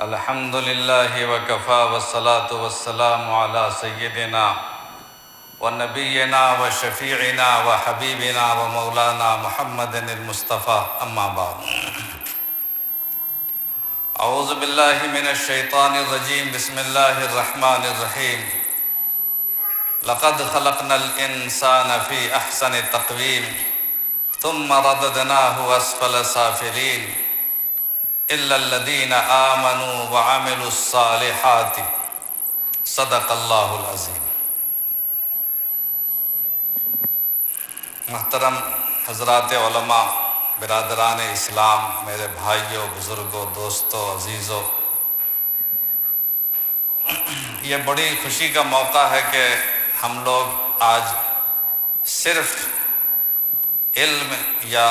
الحمد لله وكفى والصلاة والسلام على سيدنا ونبينا وشفيعنا وحبيبنا ومولانا محمد المصطفى أما بعد أعوذ بالله من الشيطان الرجيم بسم الله الرحمن الرحيم لقد خلقنا الإنسان في أحسن تقويم ثم رددناه أسفل سافلين إلا الذين آمنوا وعملوا الصالحات صدق اللہ العظیم۔ محترم حضرات علماء، برادران اسلام، میرے بھائیوں، بزرگوں، دوستوں، عزیزوں، یہ بڑی خوشی کا موقع ہے کہ ہم لوگ آج صرف علم یا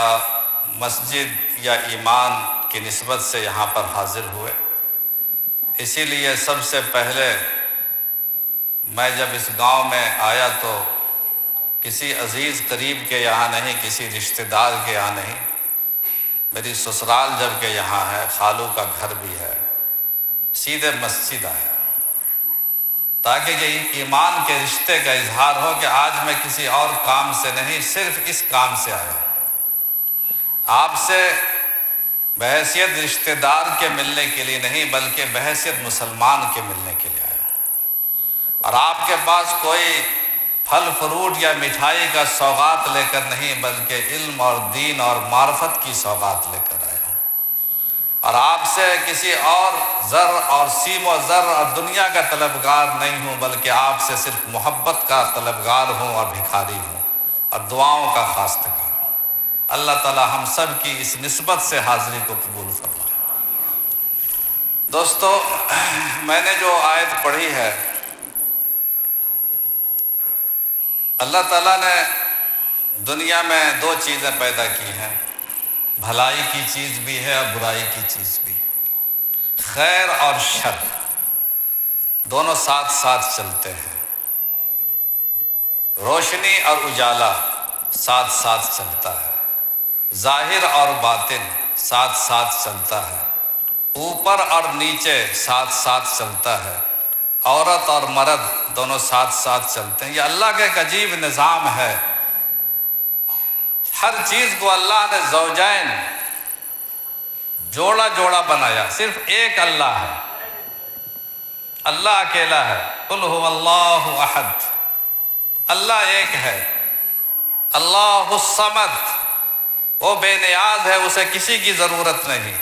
مسجد یا ایمان کی نسبت سے یہاں پر حاضر ہوئے۔ اسی لیے سب سے پہلے میں جب اس گاؤں میں آیا تو کسی عزیز قریب کے یہاں نہیں، کسی رشتہ دار کے یہاں نہیں، میری سسرال جب کہ یہاں ہے، خالو کا گھر بھی ہے، سیدھے مسجد آیا تاکہ یہ ایمان کے رشتے کا اظہار ہو کہ آج میں کسی اور کام سے نہیں، صرف اس کام سے آیا ہوں، آپ سے بحیثیت رشتہ دار کے ملنے کے لیے نہیں بلکہ بحیثیت مسلمان کے ملنے کے لیے آیا ہوں، اور آپ کے پاس کوئی پھل فروٹ یا مٹھائی کا سوغات لے کر نہیں بلکہ علم اور دین اور معرفت کی سوغات لے کر آیا ہوں، اور آپ سے کسی اور زر اور سیم و زر اور دنیا کا طلبگار نہیں ہوں بلکہ آپ سے صرف محبت کا طلبگار ہوں اور بھکاری ہوں اور دعاؤں کا خواستگار ہوں۔ اللہ تعالی ہم سب کی اس نسبت سے حاضری کو قبول فرمائے۔ دوستو، میں نے جو آیت پڑھی ہے، اللہ تعالیٰ نے دنیا میں دو چیزیں پیدا کی ہیں، بھلائی کی چیز بھی ہے اور برائی کی چیز بھی، خیر اور شر دونوں ساتھ ساتھ چلتے ہیں، روشنی اور اجالا ساتھ ساتھ چلتا ہے، ظاہر اور باطن ساتھ ساتھ چلتا ہے، اوپر اور نیچے ساتھ ساتھ چلتا ہے، عورت اور مرد دونوں ساتھ ساتھ چلتے ہیں۔ یہ اللہ کا ایک عجیب نظام ہے، ہر چیز کو اللہ نے زوجین جوڑا جوڑا بنایا، صرف ایک اللہ ہے، اللہ اکیلا ہے، قل هو اللہ احد، اللہ ایک ہے، اللہ الصمد، وہ بے نیاز ہے، اسے کسی کی ضرورت نہیں،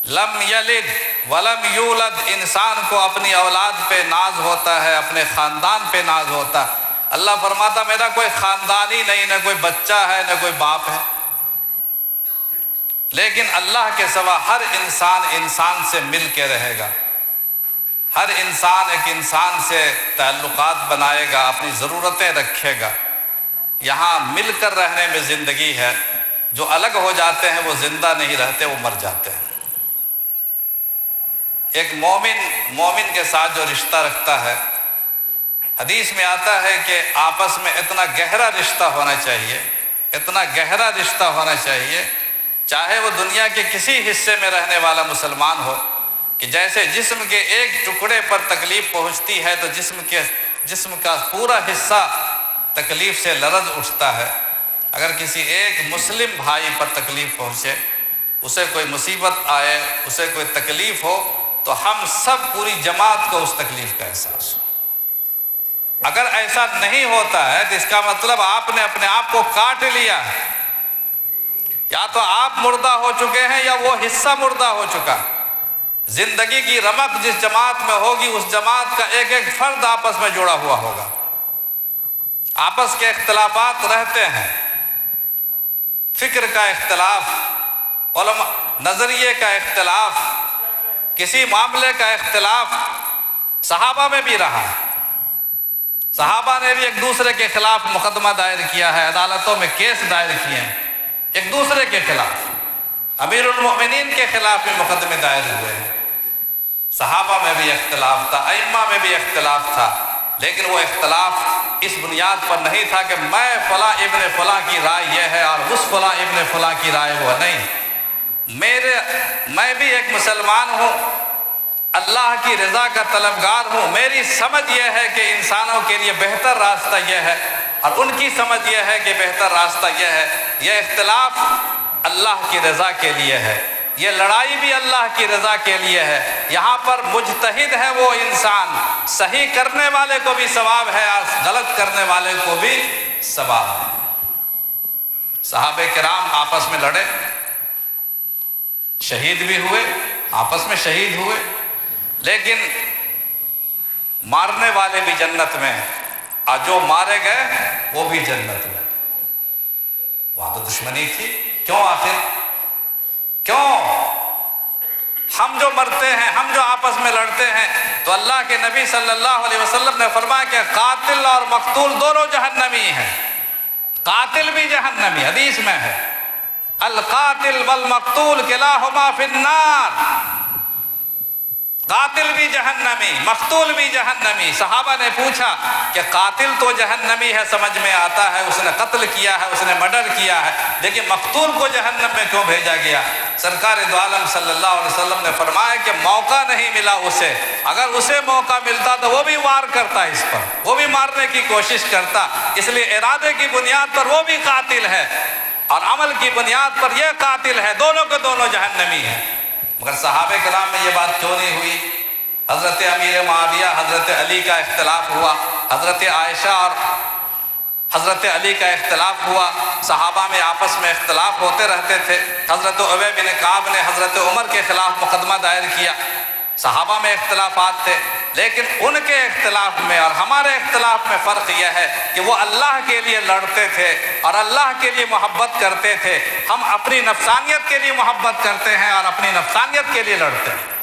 لم یلد ولم یولد، انسان کو اپنی اولاد پہ ناز ہوتا ہے، اپنے خاندان پہ ناز ہوتا ہے۔ اللہ فرماتا میرا کوئی خاندان ہی نہیں، نہ کوئی بچہ ہے نہ کوئی باپ ہے، لیکن اللہ کے سوا ہر انسان انسان سے مل کے رہے گا، ہر انسان ایک انسان سے تعلقات بنائے گا، اپنی ضرورتیں رکھے گا، یہاں مل کر رہنے میں زندگی ہے۔ جو الگ ہو جاتے ہیں وہ زندہ نہیں رہتے، وہ مر جاتے ہیں۔ ایک مومن کے ساتھ جو رشتہ رکھتا ہے، حدیث میں آتا ہے کہ آپس میں اتنا گہرا رشتہ ہونا چاہیے، اتنا گہرا رشتہ ہونا چاہیے، چاہے وہ دنیا کے کسی حصے میں رہنے والا مسلمان ہو، کہ جیسے جسم کے ایک ٹکڑے پر تکلیف پہنچتی ہے تو جسم کا پورا حصہ تکلیف سے لرز اٹھتا ہے۔ اگر کسی ایک مسلم بھائی پر تکلیف پہنچے، اسے کوئی مصیبت آئے، اسے کوئی تکلیف ہو، تو ہم سب پوری جماعت کو اس تکلیف کا احساس ہو۔ اگر ایسا نہیں ہوتا ہے تو اس کا مطلب آپ نے اپنے آپ کو کاٹ لیا ہے، یا تو آپ مردہ ہو چکے ہیں یا وہ حصہ مردہ ہو چکا۔ زندگی کی رمق جس جماعت میں ہوگی، اس جماعت کا ایک ایک فرد آپس میں جڑا ہوا ہوگا، آپس کے اختلافات رہتے ہیں، فکر کا اختلاف، علماء نظریے کا اختلاف، کسی معاملے کا اختلاف صحابہ میں بھی رہا ہے۔ صحابہ نے بھی ایک دوسرے کے خلاف مقدمہ دائر کیا ہے، عدالتوں میں کیس دائر کیے ہیں ایک دوسرے کے خلاف، امیر المؤمنین کے خلاف بھی مقدمے دائر ہوئے ہیں۔ صحابہ میں بھی اختلاف تھا، ائمہ میں بھی اختلاف تھا، لیکن وہ اختلاف اس بنیاد پر نہیں تھا کہ میں فلاں ابن فلاں کی رائے یہ ہے اور اس فلاں ابن فلاں کی رائے وہ نہیں۔ میں بھی ایک مسلمان ہوں، اللہ کی رضا کا طلبگار ہوں، میری سمجھ یہ ہے کہ انسانوں کے لیے بہتر راستہ یہ ہے اور ان کی سمجھ یہ ہے کہ بہتر راستہ یہ ہے، یہ اختلاف اللہ کی رضا کے لیے ہے، یہ لڑائی بھی اللہ کی رضا کے لیے ہے، یہاں پر مجتہد ہے وہ انسان، صحیح کرنے والے کو بھی ثواب ہے اور غلط کرنے والے کو بھی ثواب ہے۔ صحابہ کرام آپس میں لڑے، شہید بھی ہوئے، آپس میں شہید ہوئے، لیکن مارنے والے بھی جنت میں اور جو مارے گئے وہ بھی جنت میں۔ وہاں تو دشمنی تھی، کیوں آخر؟ کیوں؟ ہم جو مرتے ہیں، ہم جو آپس میں لڑتے ہیں، تو اللہ کے نبی صلی اللہ علیہ وسلم نے فرمایا کہ قاتل اور مقتول دونوں جہنمی ہیں، قاتل بھی جہنمی، حدیث میں ہے القاتل والمقتول کلاہما فی النار، قاتل بھی جہنمی، مقتول بھی جہنمی۔ صحابہ نے پوچھا کہ قاتل تو جہنمی ہے، سمجھ میں آتا ہے، اس نے قتل کیا ہے، اس نے مرڈر کیا ہے، لیکن مقتول کو جہنم میں کیوں بھیجا گیا؟ سرکار دو عالم صلی اللہ علیہ وسلم نے فرمایا کہ موقع نہیں ملا اسے، اگر اسے موقع ملتا تو وہ بھی وار کرتا اس پر، وہ بھی مارنے کی کوشش کرتا، اس لیے ارادے کی بنیاد پر وہ بھی قاتل ہے اور عمل کی بنیاد پر یہ قاتل ہے، دونوں کے دونوں جہنمی ہیں۔ مگر صحابہ کرام میں یہ بات کیوں نہیں ہوئی؟ حضرت امیر معاویہ حضرت علی کا اختلاف ہوا، حضرت عائشہ اور حضرت علی کا اختلاف ہوا، صحابہ میں آپس میں اختلاف ہوتے رہتے تھے۔ حضرت ابی بن کعب نے حضرت عمر کے خلاف مقدمہ دائر کیا، صحابہ میں اختلافات تھے، لیکن ان کے اختلاف میں اور ہمارے اختلاف میں فرق یہ ہے کہ وہ اللہ کے لیے لڑتے تھے اور اللہ کے لیے محبت کرتے تھے، ہم اپنی نفسانیت کے لیے محبت کرتے ہیں اور اپنی نفسانیت کے لیے لڑتے ہیں۔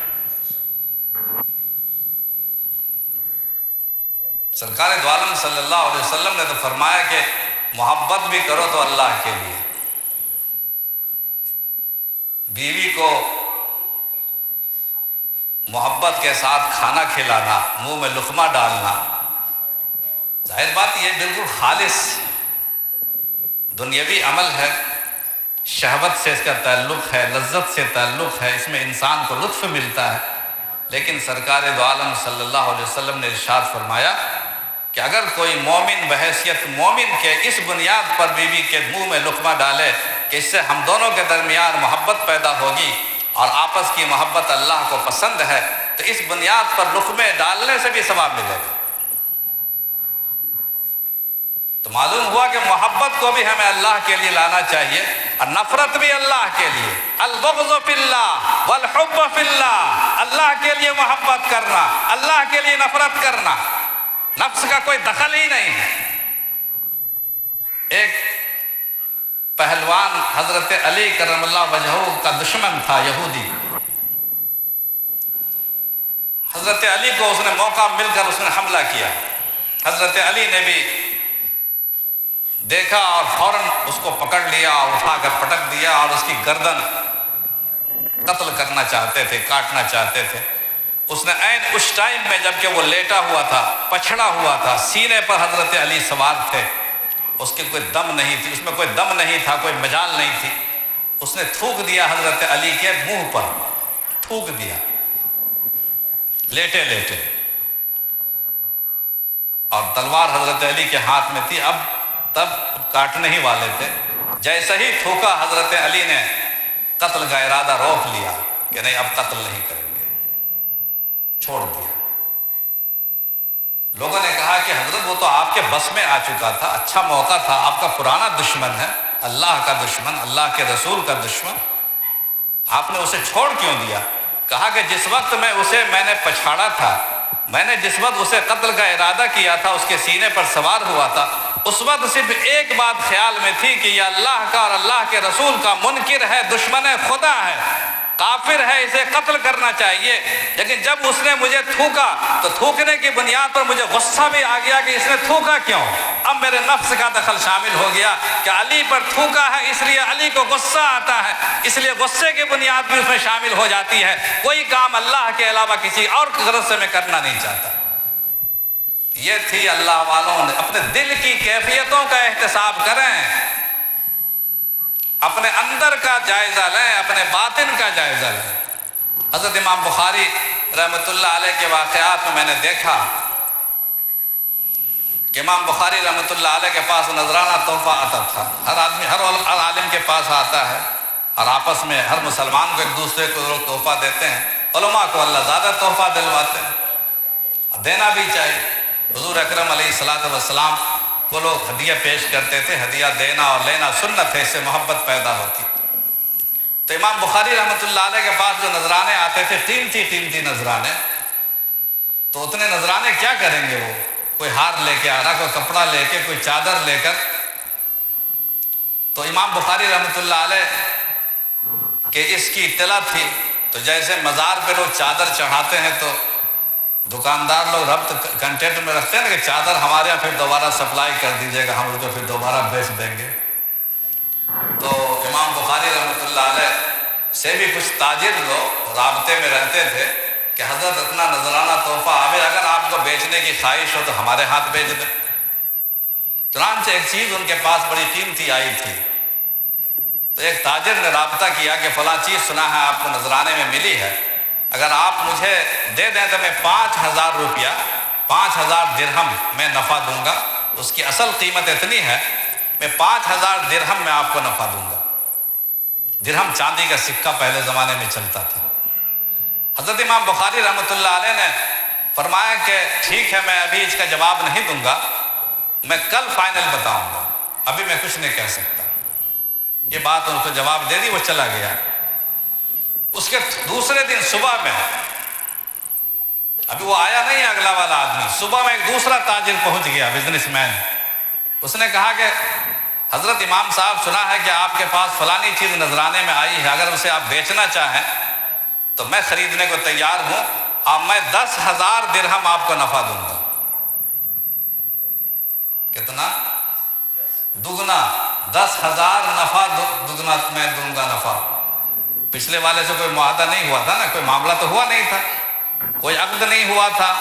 سرکار دو عالم صلی اللہ علیہ وسلم نے تو فرمایا کہ محبت بھی کرو تو اللہ کے لیے۔ بیوی کو محبت کے ساتھ کھانا کھلانا، منہ میں لقمہ ڈالنا، ظاہر بات یہ بالکل خالص دنیاوی عمل ہے، شہوت سے اس کا تعلق ہے، لذت سے تعلق ہے، اس میں انسان کو لطف ملتا ہے، لیکن سرکار دو عالم صلی اللہ علیہ وسلم نے ارشاد فرمایا کہ اگر کوئی مومن بحیثیت مومن کے اس بنیاد پر بیوی کے منہ میں لقمہ ڈالے کہ اس سے ہم دونوں کے درمیان محبت پیدا ہوگی اور آپس کی محبت اللہ کو پسند ہے، تو اس بنیاد پر لقمے ڈالنے سے بھی ثواب ملے گا۔ تو معلوم ہوا کہ محبت کو بھی ہمیں اللہ کے لیے لانا چاہیے اور نفرت بھی اللہ کے لیے۔ البغض فی اللہ والحب فی اللہ، اللہ کے لیے محبت کرنا، اللہ کے لیے نفرت کرنا، نفس کا کوئی دخل ہی نہیں ہے۔ ایک پہلوان حضرت علی کرم اللہ وجہہ کا دشمن تھا، یہودی، حضرت علی کو اس نے موقع مل کر اس نے حملہ کیا، حضرت علی نے بھی دیکھا اور فوراً اس کو پکڑ لیا اور اٹھا کر پٹک دیا اور اس کی گردن قتل کرنا چاہتے تھے، کاٹنا چاہتے تھے۔ اس نے عین اس ٹائم میں جبکہ وہ لیٹا ہوا تھا، پچھڑا ہوا تھا، سینے پر حضرت علی سوار تھے، اس کی کوئی دم نہیں تھی، اس میں کوئی دم نہیں تھا، کوئی مجال نہیں تھی، اس نے تھوک دیا حضرت علی کے منہ پر، تھوک دیا لیٹے لیٹے، اور تلوار حضرت علی کے ہاتھ میں تھی، اب تب کاٹنے ہی والے تھے۔ جیسے ہی تھوکا حضرت علی نے قتل کا ارادہ روک لیا کہ نہیں اب قتل نہیں کریں گے، چھوڑ دیا۔ لوگوں نے کہا کہ حضرت وہ تو آپ کے بس میں آ چکا تھا، اچھا موقع تھا، آپ کا پرانا دشمن ہے، اللہ کا دشمن، اللہ کے رسول کا دشمن، آپ نے اسے چھوڑ کیوں دیا؟ کہا کہ جس وقت میں نے پچھاڑا تھا، میں نے جس وقت اسے قتل کا ارادہ کیا تھا، اس کے سینے پر سوار ہوا تھا، اس وقت صرف ایک بات خیال میں تھی کہ یہ اللہ کا اور اللہ کے رسول کا منکر ہے، دشمن خدا ہے، کافر ہے، اسے قتل کرنا چاہیے۔ لیکن جب اس نے مجھے تھوکا تو تھوکنے کی بنیاد پر مجھے غصہ بھی آ گیا کہ اس نے تھوکا کیوں؟ اب میرے نفس کا دخل شامل ہو گیا کہ علی پر تھوکا ہے، اس لیے علی کو غصہ آتا ہے، اس لیے غصے کی بنیاد بھی اس میں شامل ہو جاتی ہے، کوئی کام اللہ کے علاوہ کسی اور غرض سے میں کرنا نہیں چاہتا۔ یہ تھی اللہ والوں نے اپنے دل کی کیفیتوں کا احتساب کریں، اپنے اندر کا جائزہ لیں، اپنے باطن کا جائزہ لیں۔ حضرت امام بخاری رحمۃ اللہ علیہ کے واقعات میں نے دیکھا کہ امام بخاری رحمۃ اللہ علیہ کے پاس نذرانہ تحفہ آتا تھا. ہر آدمی ہر عالم کے پاس آتا ہے اور آپس میں ہر مسلمان کو ایک دوسرے کو لوگ تحفہ دیتے ہیں. علماء کو اللہ زیادہ تحفہ دلواتے ہیں, دینا بھی چاہیے. حضور اکرم علیہ الصلوۃ والسلام کو لوگ ہدیہ پیش کرتے تھے. ہدیہ دینا اور لینا سنت ہے, اس سے محبت پیدا ہوتی. تو امام بخاری رحمۃ اللہ علیہ کے پاس جو نذرانے آتے تھے, قیمتی نذرانے, تو اتنے نذرانے کیا کریں گے وہ؟ کوئی ہار لے کے آ رہا, کوئی کپڑا لے کے, کوئی چادر لے کر. تو امام بخاری رحمۃ اللہ علیہ کہ اس کی اطلاع تھی, تو جیسے مزار پہ لوگ چادر چڑھاتے ہیں تو دکاندار لوگ ربط کنٹینٹ میں رکھتے ہیں نا کہ چادر ہمارے یہاں پھر دوبارہ سپلائی کر دیجیے گا, ہم اس کو پھر دوبارہ بیچ دیں گے. تو امام بخاری رحمۃ اللہ علیہ سے بھی کچھ تاجر لوگ رابطے میں رہتے تھے کہ حضرت اتنا نذرانہ تحفہ آوے, اگر آپ کو بیچنے کی خواہش ہو تو ہمارے ہاتھ بیچ دیں. چنانچہ ایک چیز ان کے پاس بڑی قیمتی آئی تھی, تو ایک تاجر نے رابطہ کیا کہ فلاں چیز سنا ہے آپ کو نذرانے میں ملی ہے, اگر آپ مجھے دے دیں تو میں 5,000 روپیہ 5,000 درہم میں نفع دوں گا. اس کی اصل قیمت اتنی ہے, میں 5,000 درہم میں آپ کو نفع دوں گا. درہم چاندی کا سکہ پہلے زمانے میں چلتا تھا. حضرت امام بخاری رحمۃ اللہ علیہ نے فرمایا کہ ٹھیک ہے, میں ابھی اس کا جواب نہیں دوں گا, میں کل فائنل بتاؤں گا, ابھی میں کچھ نہیں کہہ سکتا. یہ بات ان کو جواب دے دی, وہ چلا گیا. اس کے دوسرے دن صبح میں, ابھی وہ آیا نہیں ہے اگلا والا آدمی, صبح میں ایک دوسرا تاجر پہنچ گیا, بزنس مین. اس نے کہا کہ حضرت امام صاحب سنا ہے کہ آپ کے پاس فلانی چیز نذرانے میں آئی ہے, اگر اسے آپ بیچنا چاہیں تو میں خریدنے کو تیار ہوں, اور میں 10,000 درہم آپ کو نفع دوں گا. کتنا؟ دگنا. 10,000 نفع دگنا میں دوں گا نفع. پچھلے والے سے کوئی معاہدہ نہیں ہوا تھا نا, کوئی معاملہ تو ہوا نہیں تھا, کوئی عقد نہیں ہوا تھا,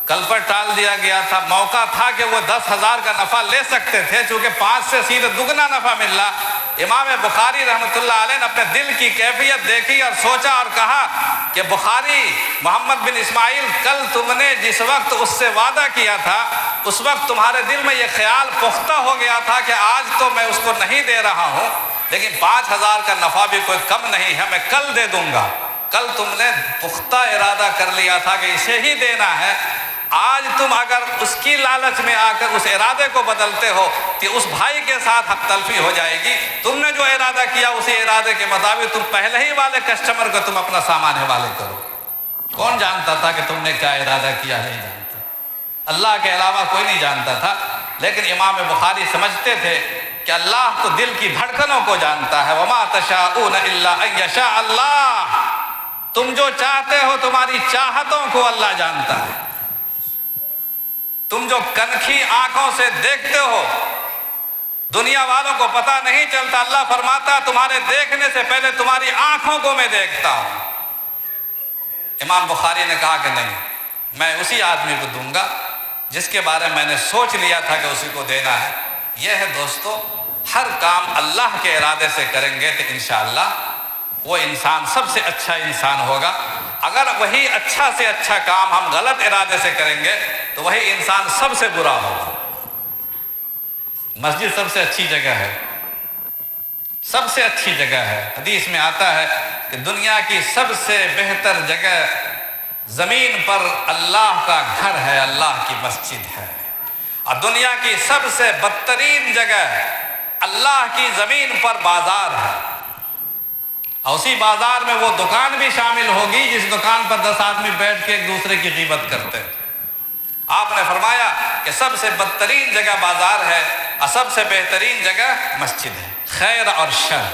کل پر ٹال دیا گیا تھا. موقع تھا کہ وہ 10,000 کا نفع لے سکتے تھے, چونکہ 5 سے سیدھے دگنا نفع مل رہا. امام بخاری رحمۃ اللہ علیہ نے اپنے دل کی کیفیت دیکھی اور سوچا اور کہا کہ بخاری محمد بن اسماعیل, کل تم نے جس وقت اس سے وعدہ کیا تھا اس وقت تمہارے دل میں یہ خیال پختہ ہو گیا تھا کہ آج تو میں اس کو نہیں دے رہا ہوں, لیکن 5,000 کا نفع بھی کوئی کم نہیں ہے, میں کل دے دوں گا. کل تم نے پختہ ارادہ کر لیا تھا کہ اسے ہی دینا ہے. آج تم اگر اس کی لالچ میں آ کر اس ارادے کو بدلتے ہو کہ اس بھائی کے ساتھ حق تلفی ہو جائے گی. تم نے جو ارادہ کیا اسی ارادے کے مطابق تم پہلے ہی والے کسٹمر کو تم اپنا سامان حوالے کرو. کون جانتا تھا کہ تم نے کیا ارادہ کیا؟ نہیں جانتا, اللہ کے علاوہ کوئی نہیں جانتا تھا. لیکن امام بخاری سمجھتے تھے کہ اللہ تو دل کی دھڑکنوں کو جانتا ہے. وما تشاءون الا ان یشاء اللہ, تم جو چاہتے ہو تمہاری چاہتوں کو اللہ جانتا ہے. تم جو کنکھی آنکھوں سے دیکھتے ہو دنیا والوں کو پتہ نہیں چلتا, اللہ فرماتا تمہارے دیکھنے سے پہلے تمہاری آنکھوں کو میں دیکھتا ہوں. امام بخاری نے کہا کہ نہیں, میں اسی آدمی کو دوں گا جس کے بارے میں نے سوچ لیا تھا کہ اسی کو دینا ہے. یہ ہے دوستو, ہر کام اللہ کے ارادے سے کریں گے تو انشاءاللہ وہ انسان سب سے اچھا انسان ہوگا. اگر وہی اچھا سے اچھا کام ہم غلط ارادے سے کریں گے تو وہی انسان سب سے برا ہوگا. مسجد سب سے اچھی جگہ ہے, سب سے اچھی جگہ ہے. حدیث میں آتا ہے کہ دنیا کی سب سے بہتر جگہ زمین پر اللہ کا گھر ہے, اللہ کی مسجد ہے. اور دنیا کی سب سے بدترین جگہ اللہ کی زمین پر بازار ہے. اور اسی بازار میں وہ دکان بھی شامل ہوگی جس دکان پر 10 آدمی بیٹھ کے ایک دوسرے کی غیبت کرتے ہیں. آپ نے فرمایا کہ سب سے بدترین جگہ بازار ہے اور سب سے بہترین جگہ مسجد ہے. خیر اور شر,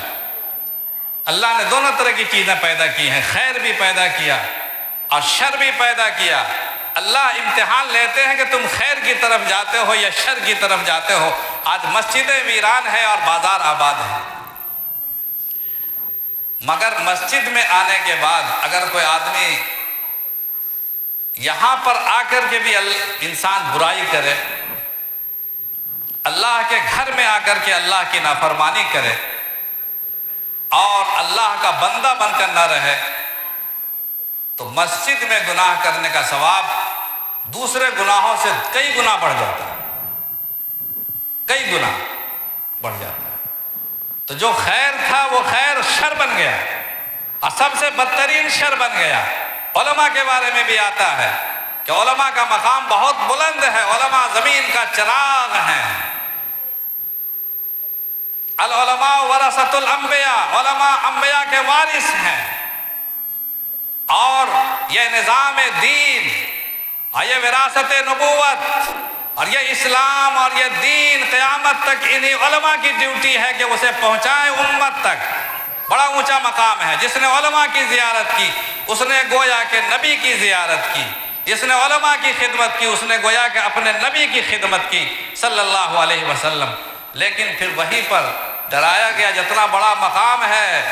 اللہ نے دونوں طرح کی چیزیں پیدا کی ہیں, خیر بھی پیدا کیا اور شر بھی پیدا کیا. اللہ امتحان لیتے ہیں کہ تم خیر کی طرف جاتے ہو یا شر کی طرف جاتے ہو. آج مسجدیں ویران ہیں اور بازار آباد ہیں. مگر مسجد میں آنے کے بعد اگر کوئی آدمی یہاں پر آ کر کے بھی انسان برائی کرے, اللہ کے گھر میں آ کر کے اللہ کی نافرمانی کرے اور اللہ کا بندہ بن کر نہ رہے, تو مسجد میں گناہ کرنے کا ثواب دوسرے گناہوں سے کئی گنا بڑھ جاتا ہے، کئی گنا بڑھ جاتا ہے۔ تو جو خیر تھا وہ خیر شر بن گیا، اور سب سے بدترین شر بن گیا۔ علماء کے بارے میں بھی آتا ہے کہ علماء کا مقام بہت بلند ہے، علماء زمین کا چراغ ہیں۔ العلماء ورثۃ الانبیاء، علماء انبیاء کے وارث ہیں، اور یہ نظام دین اور یہ وراثت نبوت اور یہ اسلام اور یہ دین قیامت تک انہی علماء کی ڈیوٹی ہے کہ اسے پہنچائیں امت تک۔ بڑا اونچا مقام ہے۔ جس نے علماء کی زیارت کی اس نے گویا کہ نبی کی زیارت کی، جس نے علماء کی خدمت کی اس نے گویا کہ اپنے نبی کی خدمت کی صلی اللہ علیہ وسلم۔ لیکن پھر وہیں پر ڈرایا گیا جتنا بڑا مقام ہے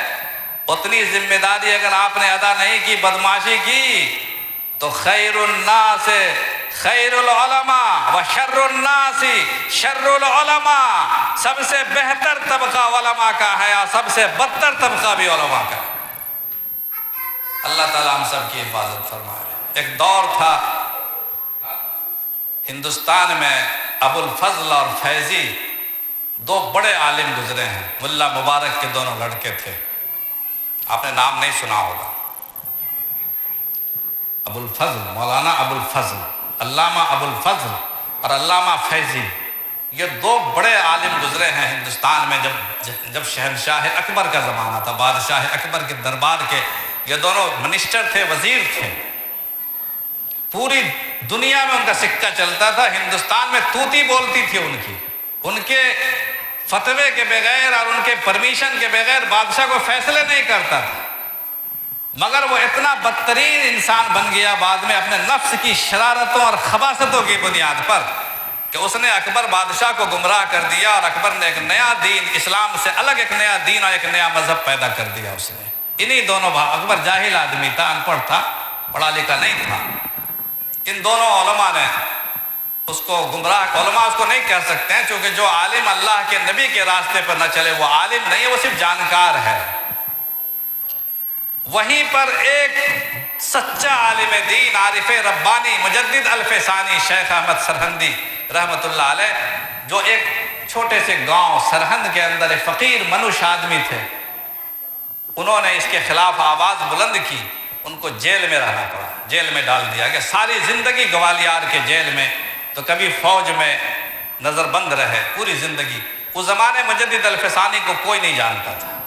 اتنی ذمہ داری اگر آپ نے ادا نہیں کی، بدمعاشی کی، تو خیر الناس خیر العلماء و شر الناس شر العلماء، سب سے بہتر طبقہ علماء کا ہے اور سب سے بدتر طبقہ بھی علماء کا ہے۔ اللہ تعالیٰ ہم سب کی حفاظت فرمائے۔ ایک دور تھا ہندوستان میں ابو الفضل اور فیضی دو بڑے عالم گزرے ہیں، ملا مبارک کے دونوں لڑکے تھے، آپ نے نام نہیں سنا ہوگا۔ ابو الفضل، مولانا ابو الفضل، علامہ ابو الفضل اور علامہ فیضی، یہ دو بڑے عالم گزرے ہیں ہندوستان میں جب شہنشاہ اکبر کا زمانہ تھا، بادشاہ اکبر کے دربار کے یہ دونوں منسٹر تھے، وزیر تھے۔ پوری دنیا میں ان کا سکہ چلتا تھا، ہندوستان میں توتی بولتی تھی ان کے فتوے کے بغیر اور ان کے پرمیشن کے بغیر بادشاہ کو فیصلے نہیں کرتا تھا۔ مگر وہ اتنا بدترین انسان بن گیا بعد میں اپنے نفس کی شرارتوں اور خباثتوں کی بنیاد پر کہ اس نے اکبر بادشاہ کو گمراہ کر دیا، اور اکبر نے ایک نیا دین، اسلام سے الگ ایک نیا دین اور ایک نیا مذہب پیدا کر دیا اس نے۔ انہی دونوں اکبر جاہل آدمی تھا، ان پڑھ تھا، پڑھا لکھا نہیں تھا۔ ان دونوں علماء نے اس کو گمراہ، علماء اس کو نہیں کہہ سکتے ہیں چونکہ جو عالم اللہ کے نبی کے راستے پر نہ چلے وہ عالم نہیں ہے، وہ صرف جانکار ہے۔ وہیں پر ایک سچا عالم دین، عارف ربانی، مجدد الفسانی شیخ احمد سرہندی رحمۃ اللہ علیہ، جو ایک چھوٹے سے گاؤں سرہند کے اندر ایک فقیر منوش آدمی تھے، انہوں نے اس کے خلاف آواز بلند کی، ان کو جیل میں رہنا پڑا، جیل میں ڈال دیا گیا، ساری زندگی گوالیار کے جیل میں، تو کبھی فوج میں نظر بند رہے پوری زندگی۔ اس زمانے مجدد الفسانی کو کوئی نہیں جانتا تھا۔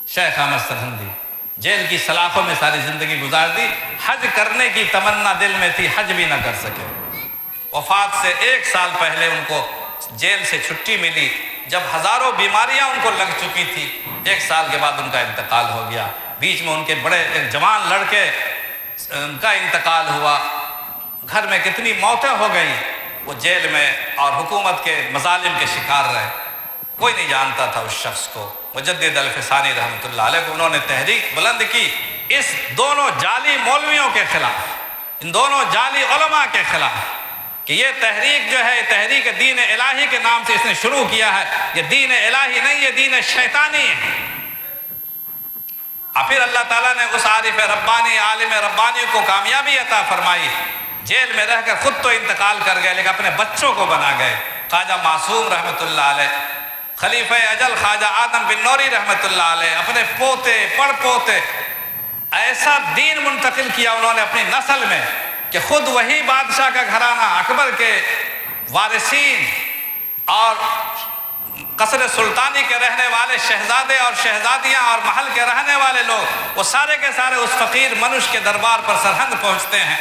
شیخ احمد سرہندی جیل کی سلاخوں میں ساری زندگی گزار دی، حج کرنے کی تمنا دل میں تھی، حج بھی نہ کر سکے۔ وفات سے 1 سال پہلے ان کو جیل سے چھٹی ملی، جب ہزاروں بیماریاں ان کو لگ چکی تھی، 1 سال کے بعد ان کا انتقال ہو گیا۔ بیچ میں ان کے بڑے ایک جوان لڑکے، ان کا انتقال ہوا، گھر میں کتنی موتیں ہو گئیں، وہ جیل میں اور حکومت کے مظالم کے شکار رہے، کوئی نہیں جانتا تھا اس شخص کو۔ مجدد الفسانی رحمۃ اللہ علیہ کو انہوں نے تحریک بلند کی اس دونوں جعلی مولویوں کے خلاف، ان دونوں جعلی علماء کے خلاف، کہ یہ تحریک جو ہے تحریک دین الہی کے نام سے اس نے شروع کیا ہے، یہ دین الہی نہیں، یہ دین شیطانی ہے۔ اور پھر اللہ تعالیٰ نے اس عارف ربانی، عالم ربانی کو کامیابی عطا فرمائی، جیل میں رہ کر خود تو انتقال کر گئے لیکن اپنے بچوں کو بنا گئے۔ خواجہ معصوم رحمۃ اللہ علیہ، خلیفہ اجل خواجہ آدم بن نوری رحمۃ اللہ علیہ، اپنے پوتے پڑ پوتے، ایسا دین منتقل کیا انہوں نے اپنی نسل میں کہ خود وہی بادشاہ کا گھرانہ، اکبر کے وارثین اور قصر سلطانی کے رہنے والے شہزادے اور شہزادیاں اور محل کے رہنے والے لوگ، وہ سارے کے سارے اس فقیر منوش کے دربار پر سرہند پہنچتے ہیں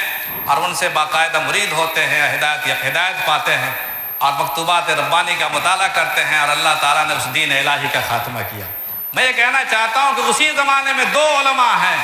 اور ان سے باقاعدہ مرید ہوتے ہیں، ہدایت پاتے ہیں اور مکتوبات ربانی کا مطالعہ کرتے ہیں، اور اللہ تعالیٰ نے اس دین الہی کا خاتمہ کیا۔ میں یہ کہنا چاہتا ہوں کہ اسی زمانے میں 2 علماء ہیں،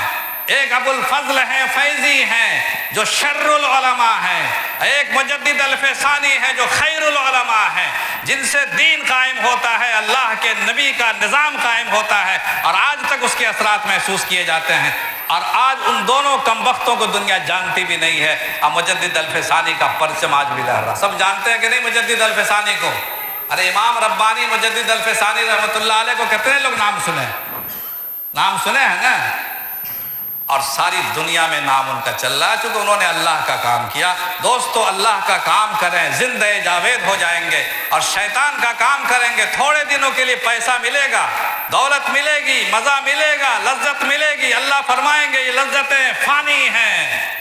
ایک ابو الفضل ہیں، فیضی ہیں جو شر العلماء ہیں، ایک مجدد الفسانی ہے جو خیر العلماء ہیں، جن سے دین قائم ہوتا ہے، اللہ کے نبی کا نظام قائم ہوتا ہے اور آج تک اس کے اثرات محسوس کیے جاتے ہیں۔ اور آج ان دونوں کمبختوں کو دنیا جانتی بھی نہیں ہے، اور مجدد الفسانی کا پرچم آج بھی لہر رہا۔ سب جانتے ہیں کہ نہیں مجدد الفسانی کو؟ ارے امام ربانی مجدد الفسانی رحمۃ اللہ علیہ کو کتنے لوگ نام سنے ہیں نا؟ اور ساری دنیا میں نام ان کا چل رہا ہے چونکہ انہوں نے اللہ کا کام کیا۔ دوستو اللہ کا کام کریں، زندہ جاوید ہو جائیں گے، اور شیطان کا کام کریں گے تھوڑے دنوں کے لیے پیسہ ملے گا، دولت ملے گی، مزہ ملے گا، لذت ملے گی۔ اللہ فرمائیں گے یہ لذتیں فانی ہیں،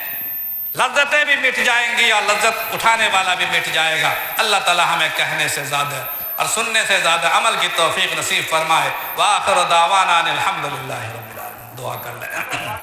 لذتیں بھی مٹ جائیں گی اور لذت اٹھانے والا بھی مٹ جائے گا۔ اللہ تعالی ہمیں کہنے سے زیادہ اور سننے سے زیادہ عمل کی توفیق نصیب فرمائے۔ وآخر دعوانا ان الحمدللہ رب العالمین۔ دعا کر لیں۔